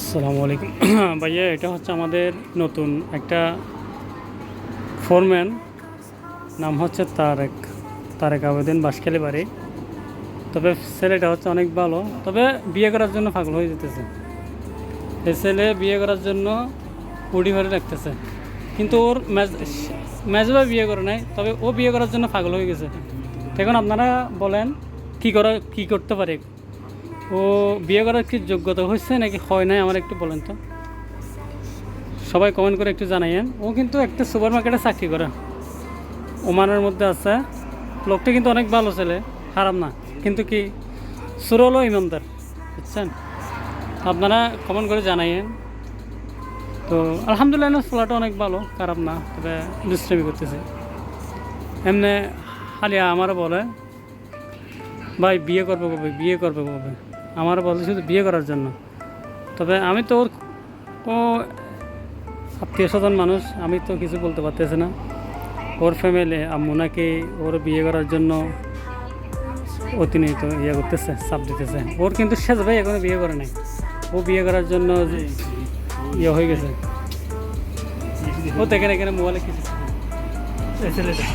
আসসালামু আলাইকুম ভাইয়া, এটা হচ্ছে আমাদের নতুন একটা ফোরম্যান। নাম হচ্ছে তারেক তারেক আবেদিন, বাঁশখালী বাড়ি। তবে ছেলেটা হচ্ছে অনেক ভালো, তবে বিয়ে করার জন্য পাগল হয়ে যেতেছে। এই ছেলে বিয়ে করার জন্য উডি ভরে রাখতেছে, কিন্তু ওর মেজবা বিয়ে করে নাই, তবে ও বিয়ে করার জন্য পাগল হয়ে গেছে। এখন আপনারা বলেন কি করতে পারে? ও বিয়ে করার কি যোগ্যতা হয়েছে নাকি হয় নাই, আমার একটু বলেন তো। সবাই কমেন্ট করে একটু জানাইয়েন। ও কিন্তু একটা সুপার মার্কেটে চাকরি করে, ওমানের মধ্যে আছে। লোকটা কিন্তু অনেক ভালো ছেলে, খারাপ না, কিন্তু কি সুরল ও ইমানদার, বুঝছেন? আপনারা কমেন্ট করে জানাইয়েন। তো আলহামদুলিল্লাহ, ছেলেটা অনেক ভালো, খারাপ না, তবে দুষ্টামি করতেছে এমনি। হালিয়া আমারও বলে, ভাই বিয়ে করবে কবে, বিয়ে করবে কবে। আমারও বলে শুধু বিয়ে করার জন্য। তবে আমি তো ও আত্মীয় স্বজন মানুষ, আমি তো কিছু বলতে পারতেছি না। ওর ফ্যামিলি আম্মু নাকি ওর বিয়ে করার জন্য অতিরিক্ত ইয়ে করতেছে, চাপ দিতেছে। ওর কিন্তু শেষ ভাই এখনো বিয়ে করে নাই। ও বিয়ে করার জন্য ইয়ে হয়ে গেছে। ও দেখেন এখানে মোবাইলে কিছু ছেলেটা